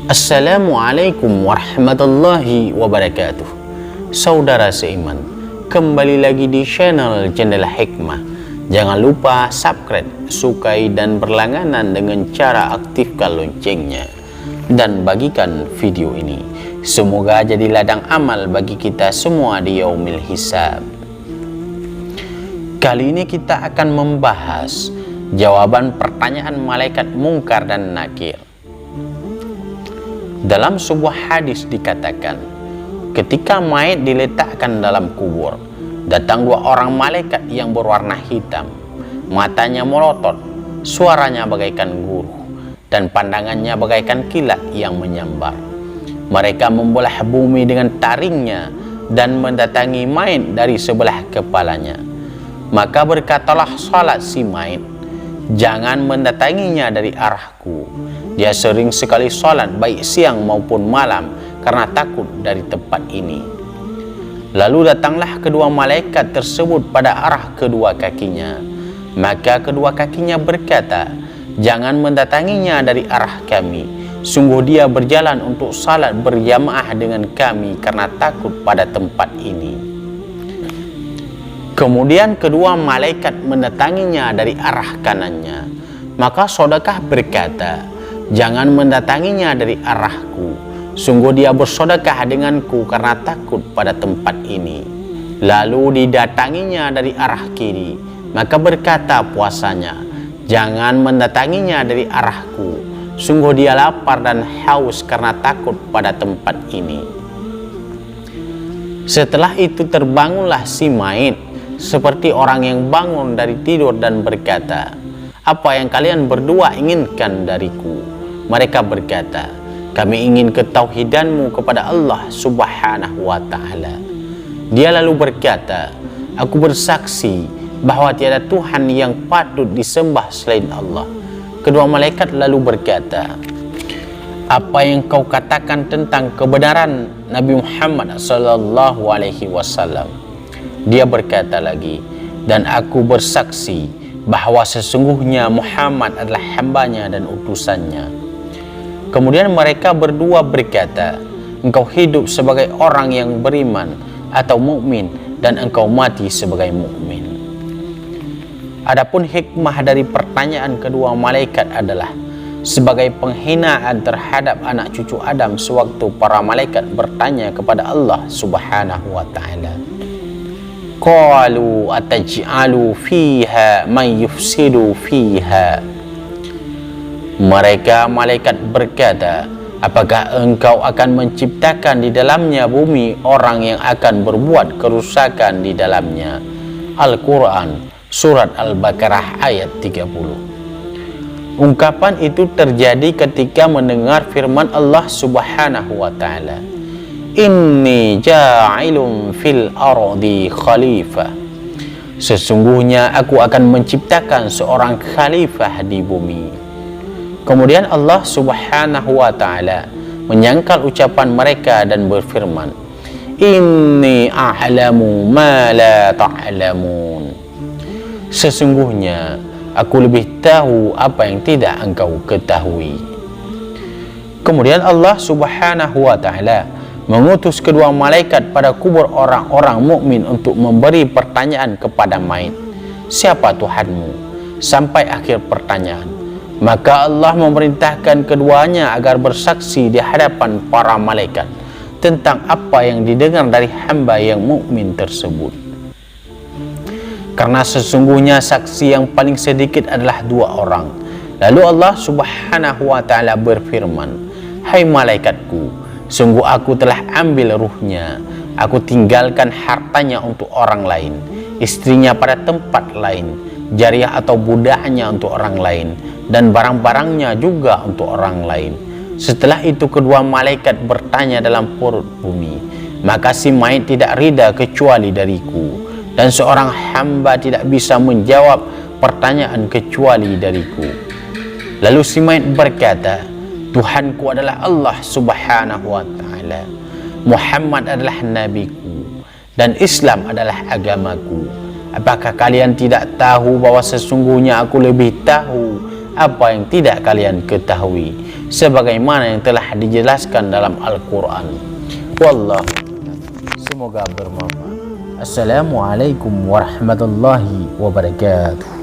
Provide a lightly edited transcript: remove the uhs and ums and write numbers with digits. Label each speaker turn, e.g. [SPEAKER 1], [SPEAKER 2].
[SPEAKER 1] Assalamualaikum warahmatullahi wabarakatuh. Saudara seiman, kembali lagi di channel Jendela Hikmah. Jangan lupa subscribe, sukai, dan berlangganan dengan cara aktifkan loncengnya. Dan bagikan video ini. Semoga jadi ladang amal bagi kita semua di yaumil hisab. Kali ini kita akan membahas jawaban pertanyaan malaikat Mungkar dan Nakir. Dalam sebuah hadis dikatakan, ketika mayat diletakkan dalam kubur, datang dua orang malaikat yang berwarna hitam. Matanya melotot, suaranya bagaikan guruh, dan pandangannya bagaikan kilat yang menyambar. Mereka membelah bumi dengan taringnya dan mendatangi mayat dari sebelah kepalanya. Maka berkatalah salat si mayat, jangan mendatanginya dari arahku. Dia sering sekali salat baik siang maupun malam karena takut dari tempat ini. Lalu datanglah kedua malaikat tersebut pada arah kedua kakinya. Maka kedua kakinya berkata, jangan mendatanginya dari arah kami. Sungguh dia berjalan untuk salat berjamaah dengan kami karena takut pada tempat ini. Kemudian kedua malaikat mendatanginya dari arah kanannya. Maka Sodakah berkata, jangan mendatanginya dari arahku. Sungguh dia bersedekah denganku karena takut pada tempat ini. Lalu didatanginya dari arah kiri. Maka berkata puasanya, jangan mendatanginya dari arahku. Sungguh dia lapar dan haus karena takut pada tempat ini. Setelah itu terbangunlah si mayit seperti orang yang bangun dari tidur dan berkata, apa yang kalian berdua inginkan dariku? Mereka berkata, kami ingin ketauhidanmu kepada Allah subhanahu wa ta'ala. Dia lalu berkata, aku bersaksi bahwa tiada Tuhan yang patut disembah selain Allah. Kedua malaikat lalu berkata, apa yang kau katakan tentang kebenaran Nabi Muhammad sallallahu alaihi wasallam? Dia berkata lagi, dan aku bersaksi bahwa sesungguhnya Muhammad adalah hambanya dan utusannya. Kemudian mereka berdua berkata, engkau hidup sebagai orang yang beriman atau mukmin dan engkau mati sebagai mukmin. Adapun hikmah dari pertanyaan kedua malaikat adalah sebagai penghinaan terhadap anak cucu Adam sewaktu para malaikat bertanya kepada Allah subhanahu wa ta'ala. Qalu ataj'alu fiha man yufsidu fiha. Mereka malaikat berkata, apakah engkau akan menciptakan di dalamnya bumi orang yang akan berbuat kerusakan di dalamnya? Al-Quran surat Al-Baqarah ayat 30. Ungkapan itu terjadi ketika mendengar firman Allah subhanahu wa ta'ala, inni ja'ilun fil ardi khalifah. Sesungguhnya aku akan menciptakan seorang khalifah di bumi. Kemudian Allah subhanahu wa ta'ala menyangkal ucapan mereka dan berfirman, inni a'lamu ma la ta'lamun. Sesungguhnya aku lebih tahu apa yang tidak engkau ketahui. Kemudian Allah subhanahu wa ta'ala mengutus kedua malaikat pada kubur orang-orang mukmin untuk memberi pertanyaan kepada mayit, siapa Tuhanmu? Sampai akhir pertanyaan. Maka Allah memerintahkan keduanya agar bersaksi di hadapan para malaikat tentang apa yang didengar dari hamba yang mukmin tersebut. Karena sesungguhnya saksi yang paling sedikit adalah dua orang. Lalu Allah subhanahu wa ta'ala berfirman, hai malaikatku, sungguh aku telah ambil ruhnya. Aku tinggalkan hartanya untuk orang lain, istrinya pada tempat lain, jariah atau budaknya untuk orang lain, dan barang-barangnya juga untuk orang lain. Setelah itu kedua malaikat bertanya dalam perut bumi. Maka si mayit tidak rida kecuali dariku, dan seorang hamba tidak bisa menjawab pertanyaan kecuali dariku. Lalu si mayit berkata, Tuhanku adalah Allah subhanahu wa ta'ala, Muhammad adalah nabiku, dan Islam adalah agamaku. Apakah kalian tidak tahu bahwa sesungguhnya aku lebih tahu apa yang tidak kalian ketahui? sebagaimana yang telah dijelaskan dalam Al-Quran. Wallah, semoga bermanfaat. Assalamualaikum warahmatullahi wabarakatuh.